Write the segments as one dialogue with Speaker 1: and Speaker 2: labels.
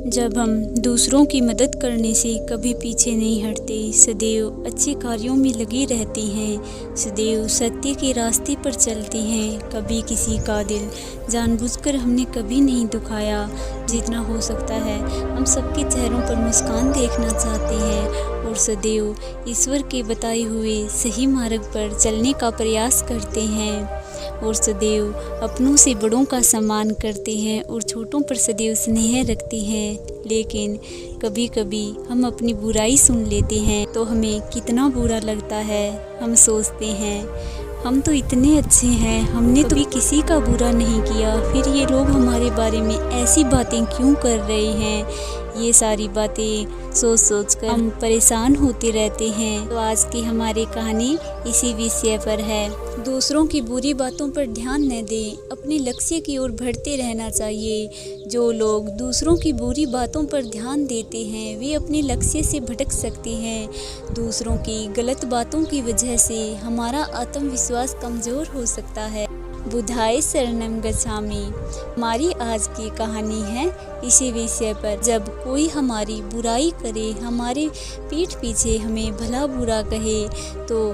Speaker 1: जब हम दूसरों की मदद करने से कभी पीछे नहीं हटते, सदैव अच्छे कार्यों में लगे रहते हैं, सदैव सत्य के रास्ते पर चलते हैं, कभी किसी का दिल जानबूझकर हमने कभी नहीं दुखाया। जितना हो सकता है हम सबके चेहरों पर मुस्कान देखना चाहते हैं और सदैव ईश्वर के बताए हुए सही मार्ग पर चलने का प्रयास करते हैं और सदैव अपनों से बड़ों का सम्मान करते हैं और छोटों पर सदैव स्नेह रखते हैं। लेकिन कभी कभी हम अपनी बुराई सुन लेते हैं तो हमें कितना बुरा लगता है। हम सोचते हैं हम तो इतने अच्छे हैं, हमने तो भी किसी का बुरा नहीं किया, फिर ये लोग हमारे बारे में ऐसी बातें क्यों कर रहे हैं। ये सारी बातें सोच सोच कर हम परेशान होते रहते हैं। तो आज की हमारी कहानी इसी विषय पर है। दूसरों की बुरी बातों पर ध्यान न दें, अपने लक्ष्य की ओर बढ़ते रहना चाहिए। जो लोग दूसरों की बुरी बातों पर ध्यान देते हैं वे अपने लक्ष्य से भटक सकते हैं। दूसरों की गलत बातों की वजह से हमारा आत्मविश्वास कमज़ोर हो सकता है। बुद्धाय शरणम गच्छामि। हमारी आज की कहानी है इसी विषय पर। जब कोई हमारी बुराई करे, हमारे पीठ पीछे हमें भला बुरा कहे तो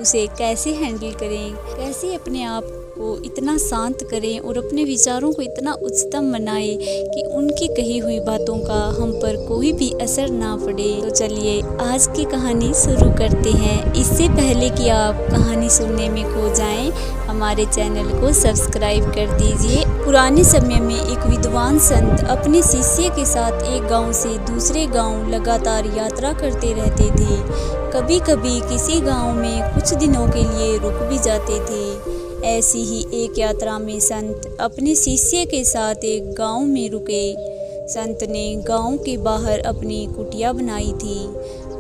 Speaker 1: उसे कैसे हैंडल करें, कैसे अपने आप को इतना शांत करें और अपने विचारों को इतना उच्चतम बनाएं कि उनकी कही हुई बातों का हम पर कोई भी असर ना पड़े। तो चलिए आज की कहानी शुरू करते हैं। इससे पहले कि आप कहानी सुनने में खो जाएं, हमारे चैनल को सब्सक्राइब कर दीजिए। पुराने समय में एक विद्वान संत अपने शिष्य के साथ एक गांव से दूसरे गांव लगातार यात्रा करते रहते थे। कभी कभी किसी गांव में कुछ दिनों के लिए रुक भी जाते थे। ऐसी ही एक यात्रा में संत अपने शिष्य के साथ एक गांव में रुके। संत ने गांव के बाहर अपनी कुटिया बनाई थी।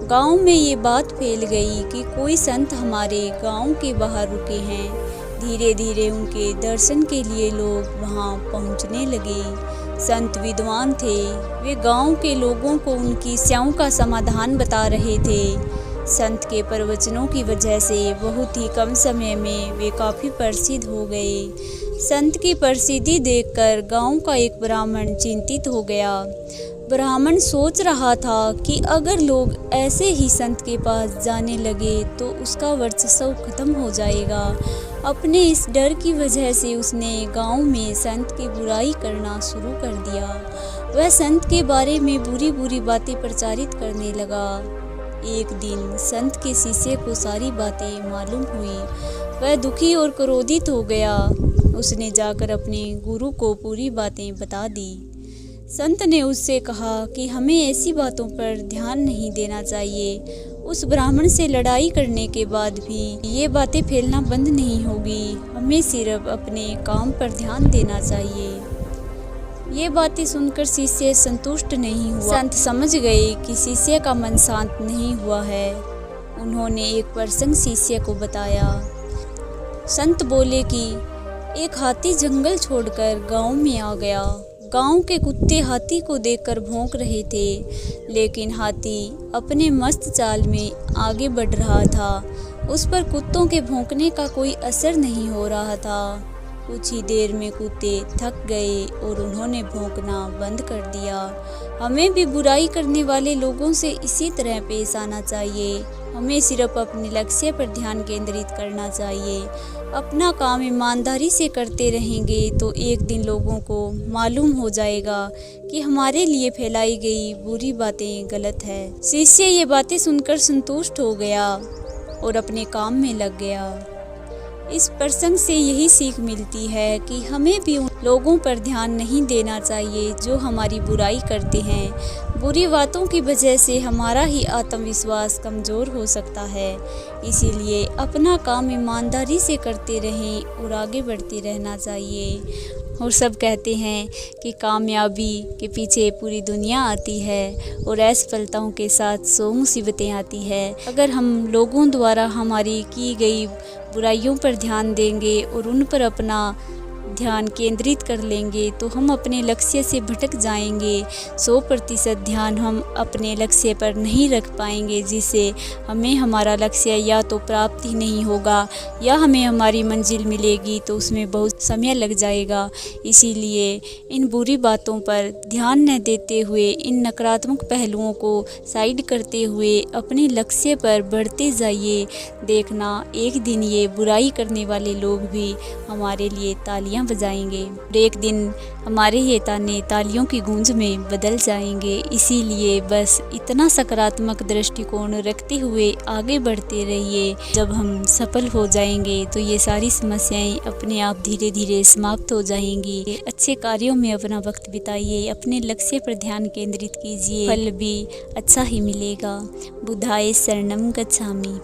Speaker 1: गांव में ये बात फैल गई कि कोई संत हमारे गांव के बाहर रुके हैं। धीरे धीरे उनके दर्शन के लिए लोग वहां पहुंचने लगे। संत विद्वान थे, वे गांव के लोगों को उनकी समस्याओं का समाधान बता रहे थे। संत के प्रवचनों की वजह से बहुत ही कम समय में वे काफ़ी प्रसिद्ध हो गए। संत की प्रसिद्धि देखकर गांव का एक ब्राह्मण चिंतित हो गया। ब्राह्मण सोच रहा था कि अगर लोग ऐसे ही संत के पास जाने लगे तो उसका वर्चस्व खत्म हो जाएगा। अपने इस डर की वजह से उसने गांव में संत की बुराई करना शुरू कर दिया। वह संत के बारे में बुरी बुरी बातें प्रचारित करने लगा। एक दिन संत के शिष्य को सारी बातें मालूम हुई। वह दुखी और क्रोधित हो गया। उसने जाकर अपने गुरु को पूरी बातें बता दी। संत ने उससे कहा कि हमें ऐसी बातों पर ध्यान नहीं देना चाहिए। उस ब्राह्मण से लड़ाई करने के बाद भी ये बातें फैलना बंद नहीं होगी। हमें सिर्फ अपने काम पर ध्यान देना चाहिए। ये बातें सुनकर शिष्य संतुष्ट नहीं हुआ। संत समझ गए कि शिष्य का मन शांत नहीं हुआ है। उन्होंने एक प्रसंग शिष्य को बताया। संत बोले कि एक हाथी जंगल छोड़कर गांव में आ गया। गांव के कुत्ते हाथी को देखकर भौंक रहे थे, लेकिन हाथी अपने मस्त चाल में आगे बढ़ रहा था। उस पर कुत्तों के भौंकने का कोई असर नहीं हो रहा था। कुछ ही देर में कुत्ते थक गए और उन्होंने भौंकना बंद कर दिया। हमें भी बुराई करने वाले लोगों से इसी तरह पेश आना चाहिए। हमें सिर्फ अपने लक्ष्य पर ध्यान केंद्रित करना चाहिए। अपना काम ईमानदारी से करते रहेंगे तो एक दिन लोगों को मालूम हो जाएगा कि हमारे लिए फैलाई गई बुरी बातें गलत है। शिष्य ये बातें सुनकर संतुष्ट हो गया और अपने काम में लग गया। इस प्रसंग से यही सीख मिलती है कि हमें भी उन लोगों पर ध्यान नहीं देना चाहिए जो हमारी बुराई करते हैं। बुरी बातों की वजह से हमारा ही आत्मविश्वास कमज़ोर हो सकता है। इसीलिए अपना काम ईमानदारी से करते रहें और आगे बढ़ते रहना चाहिए। और सब कहते हैं कि कामयाबी के पीछे पूरी दुनिया आती है और असफलताओं के साथ 100 मुसीबतें आती है। अगर हम लोगों द्वारा हमारी की गई बुराइयों पर ध्यान देंगे और उन पर अपना ध्यान केंद्रित कर लेंगे तो हम अपने लक्ष्य से भटक जाएंगे। 100% ध्यान हम अपने लक्ष्य पर नहीं रख पाएंगे, जिससे हमें हमारा लक्ष्य या तो प्राप्त ही नहीं होगा या हमें हमारी मंजिल मिलेगी तो उसमें बहुत समय लग जाएगा। इसीलिए इन बुरी बातों पर ध्यान न देते हुए, इन नकारात्मक पहलुओं को साइड करते हुए अपने लक्ष्य पर बढ़ते जाइए। देखना एक दिन ये बुराई करने वाले लोग भी हमारे लिए तालियां बजाएंगे और एक दिन हमारे ये ताने तालियों की गूंज में बदल जाएंगे। इसीलिए बस इतना सकारात्मक दृष्टिकोण रखते हुए आगे बढ़ते रहिए। जब हम सफल हो जाएंगे तो ये सारी समस्याएं अपने आप धीरे धीरे समाप्त हो जाएंगी। अच्छे कार्यों में अपना वक्त बिताइए, अपने लक्ष्य पर ध्यान केंद्रित कीजिए, फल भी अच्छा ही मिलेगा। बुद्धाय शरणं गच्छामि।